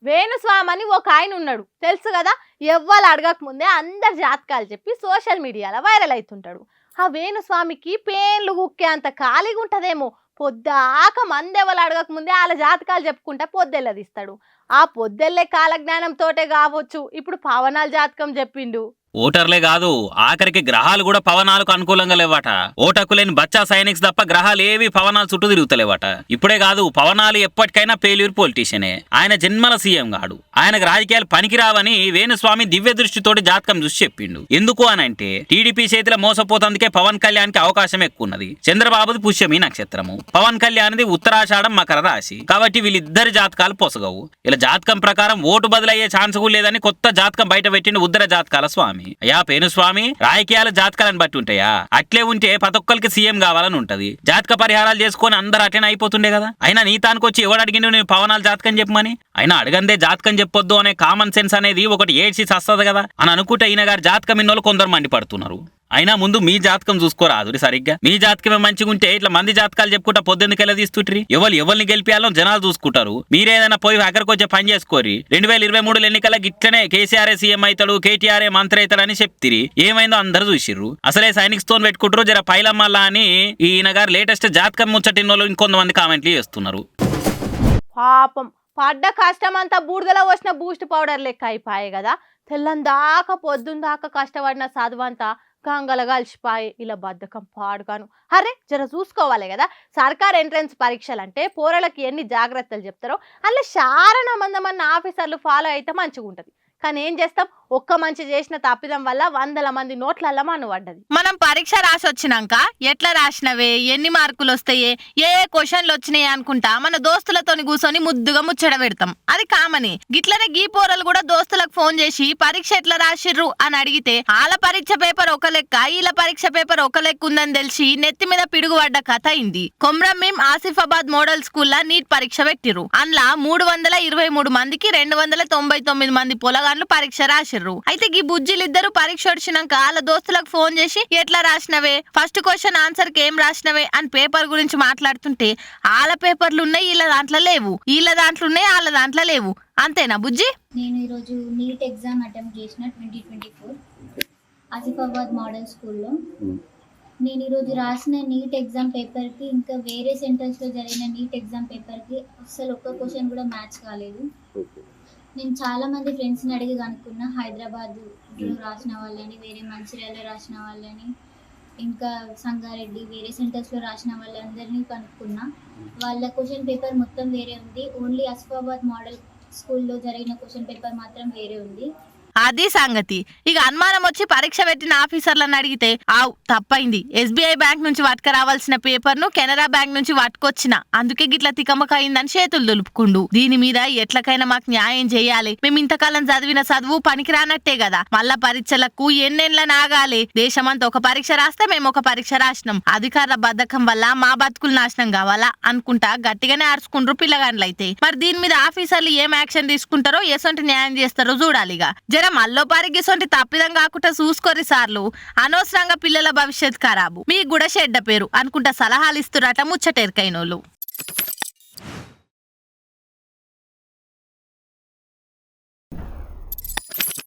వేణుస్వామి అని ఒక ఆయన ఉన్నాడు తెలుసు కదా. ఎవ్వరు అడగక ముందే అందరు జాతకాలు చెప్పి సోషల్ మీడియాలో వైరల్ అవుతుంటాడు. ఆ వేణుస్వామికి పేర్లు గుక్కే అంత ఖాళీగా ఉంటదేమో. పొద్దాక మందెవరు అడగక ముందే వాళ్ళ జాతకాలు చెప్పుకుంటా పొద్దెల్లదిస్తాడు. ఆ పొద్దెల్లే కాలజ్ఞానంతోటే కావచ్చు ఇప్పుడు పవనాల జాతకం చెప్పిండు. ఓటర్లే కాదు ఆఖరికి గ్రహాలు కూడా పవనాలకు అనుకూలంగా లేవట. ఓటకు లేని బచ్చా సైనిక్స్ తప్ప గ్రహాలు ఏవి పవనాల చుట్టూ తిరుగుతలేవట. ఇప్పుడే కాదు పవనాలు ఎప్పటికైనా ఫెయిల్యూర్ పొలిటీషియనే. ఆయన జన్మల సీఎం గాడు. ఆయనకు రాజకీయాలు పనికిరావని వేణుస్వామి దివ్య దృష్టితోటి జాతకం చూసి చెప్పిండు. ఎందుకు అనంటే టీడీపీ చేతిలో మోసపోతందుకే పవన్ కళ్యాణ్ కి అవకాశం ఎక్కువ ఉన్నది. చంద్రబాబుది పుష్యమి నక్షత్రము, పవన్ కళ్యాణ్ది ఉత్తరాషాఢం మకర రాశి. కాబట్టి వీళ్ళిద్దరి జాతకాలు పొసగవు. ఇలా జాతకం ప్రకారం ఓటు బదులయ్యే ఛాన్స్ కూడా లేదని కొత్త జాతకం బయట పెట్టిండు ఉత్తర జాతకాల స్వామి. అయ్యా పేనుస్వామి, రాజకీయాలు జాతకాలను బట్టి ఉంటాయా? అట్లే ఉంటే ప్రతి ఒక్కరికి సీఎం కావాలని ఉంటది. జాతక పరిహారాలు చేసుకొని అందరు అట్లనే అయిపోతుండే కదా. అయినా నీ తానుకొచ్చి ఎవడు అడిగిండు నేను పవనాలు జాతకం చెప్పమని? అయినా అడగందే జాతకం చెప్పొద్దు అనే కామన్ సెన్స్ అనేది ఒకటి ఏడ్చి వస్తుంది కదా అని అనుకుంటే ఈయన గారి జాతకం ఇన్నోళ్ళు కొందరు మండిపడుతున్నారు. అయినా ముందు మీ జాతకం చూసుకోరాదు సరిగ్గా. మీ జాతకమే మంచిగా ఉంటే ఇట్లా మంది జాతకాలు చెప్పుకుంటా పొద్దున్నకి ఎలా తీస్తుంటారు? ఎవరిని గెలిపియాలో జనాలు చూసుకుంటారు. మీరేదైనా పోయి అక్కడికి వచ్చే పని చేసుకోరి. 2023 ఎన్నికలకు ఇట్లనే కేసీఆర్ సీఎం అవుతాడు, కేటీఆర్ మంత్రి అవుతాడు అని చెప్తిరి. ఏమైందో అందరు చూసిర్రు. అసలే సైనిక్స్ తో పెట్టుకుంటారు జర పైలమ్మల్లా అని ఈయన గారు లేటెస్ట్ జాతకం ముచ్చటిన్నోళ్ళు ఇంకొంతమంది కామెంట్లు చేస్తున్నారు. పాపం పడ్డ కష్టం అంతా బూడిదలో వచ్చిన బూస్ట్ పౌడర్ లెక్క అయిపోయాయి కదా. తెల్లందాకా పొద్దుందాకా కష్టపడిన చదువంతా గంగల కలిసిపాయి. ఇలా బద్ధకం పాడుగాను. అరే జర చూసుకోవాలి కదా. సర్కార్ ఎంట్రన్స్ పరీక్షలు అంటే పోరలకి ఎన్ని జాగ్రత్తలు చెప్తారో అలా శారణ మందమన్న ఆఫీసర్లు ఫాలో అయితే మంచిగా ఉంటుంది. కానీ ఏం చేస్తాం, ఒక్క మంచి చేసిన తప్పిదం వల్ల 100 మంది నోట్లల్ల మన్ను పడ్డది. మనం పరీక్ష రాసి వచ్చినాక ఎట్లా రాసినవే, ఎన్ని మార్కులు వస్తాయే, ఏ క్వశ్చన్లు వచ్చినాయి అనుకుంటా మన దోస్తులతోని కూర్చొని ముద్దుగా ముచ్చట పెడతాం. అది కామని. గిట్లనే గీ పోరలు కూడా దోస్తులకు ఫోన్ చేసి పరీక్ష ఎట్లా రాసిర్రు అని అడిగితే వాళ్ళ పరీక్ష పేపర్ ఒక లెక్క, వీళ్ళ పరీక్ష పేపర్ ఒక లెక్క ఉందని తెలిసి నెత్తి మీద పిడుగుపడ్డ కథ అయింది. కొమ్రంభీం ఆసిఫాబాద్ మోడల్ స్కూల్లో నీట్ పరీక్ష పెట్టిర్రు. అందులో 323 మందికి 299 మంది పొలగాళ్ళు పరీక్ష రాసిర్రు. అయితే ఈ బుజ్జిలిద్దరు పరీక్ష వచ్చినాక వాళ్ళ దోస్తులకు ఫోన్ చేసి ఎట్లా రాసినవే, ఫస్ట్ క్వశ్చన్ ఆన్సర్ కి ఏం రాసినవే అని పేపర్ గురించి మాట్లాడుతుంటే వాళ్ళ పేపర్లు ఉన్నాయి, వీళ్ళ దాంట్లో లేవు, వీళ్ళ దాంట్లో ఉన్నాయి, వాళ్ళ దాంట్లో లేవు. అంతేనా బుజ్జి? నేను ఈరోజు నీట్ ఎగ్జామ్ అటెంప్ట్ చేసిన 2024 ఆసిఫాబాద్ మోడల్ స్కూల్లో. నేను ఈరోజు రాసిన నీట్ ఎగ్జామ్ పేపర్కి ఇంకా వేరే సెంటర్స్లో జరిగిన నీట్ ఎగ్జామ్ పేపర్కి అస్సలు ఒక్క క్వశ్చన్ కూడా మ్యాచ్ కాలేదు. నేను చాలామంది ఫ్రెండ్స్ని అడిగి కనుక్కున్నా. హైదరాబాద్లో రాసిన వాళ్ళని, వేరే మంచిర్యాలలో రాసిన వాళ్ళని, ఇంకా సంగారెడ్డి వేరే సెంటర్స్లో రాసిన వాళ్ళందరినీ కనుక్కున్నా. వాళ్ళ క్వశ్చన్ పేపర్ మొత్తం వేరే ఉంది. ఓన్లీ ఆసిఫాబాద్ మోడల్ స్కూల్లో జరిగిన క్వశ్చన్ పేపర్ మాత్రం వేరే ఉంది. అది సంగతి. ఇక అనుమానం వచ్చి పరీక్ష పెట్టిన ఆఫీసర్లను అడిగితే తప్పైంది, ఎస్బీఐ బ్యాంక్ నుంచి పట్టుక రావాల్సిన పేపర్ ను కెనరా బ్యాంక్ నుంచి పట్టుకొచ్చిన, అందుకే గిట్లా తికమక అయిందని చేతులు దులుపుకుండు. దీని మీద ఎట్లకైనా మాకు న్యాయం చేయాలి. మేము ఇంతకాలం చదివిన చదువు పనికిరానట్టే కదా. మళ్ళా పరీక్షలకు ఎన్నెండ్ల నాగాలి. దేశమంతా ఒక పరీక్ష రాస్తే మేము ఒక పరీక్ష రాసినాం. అధికారుల బద్ధకం వల్ల మా బతుకులు నాశనం కావాలా అనుకుంటా గట్టిగానే అరుచుకుండ్రు పిల్లగాండ్లయితే. మరి దీని మీద ఆఫీసర్లు ఏం యాక్షన్ తీసుకుంటారో, ఎసొంటి న్యాయం చేస్తారో చూడాలిగా. మల్లో పారిగిసొంటి తప్పిదం కాకుండా చూసుకోరి సార్లు. అనవసరంగా పిల్లల భవిష్యత్ ఖరాబు. మీకు కూడా చెడ్డ పేరు అనుకుంటా సలహాలు ఇస్తురట ముచ్చటేరుకైనోళ్ళు.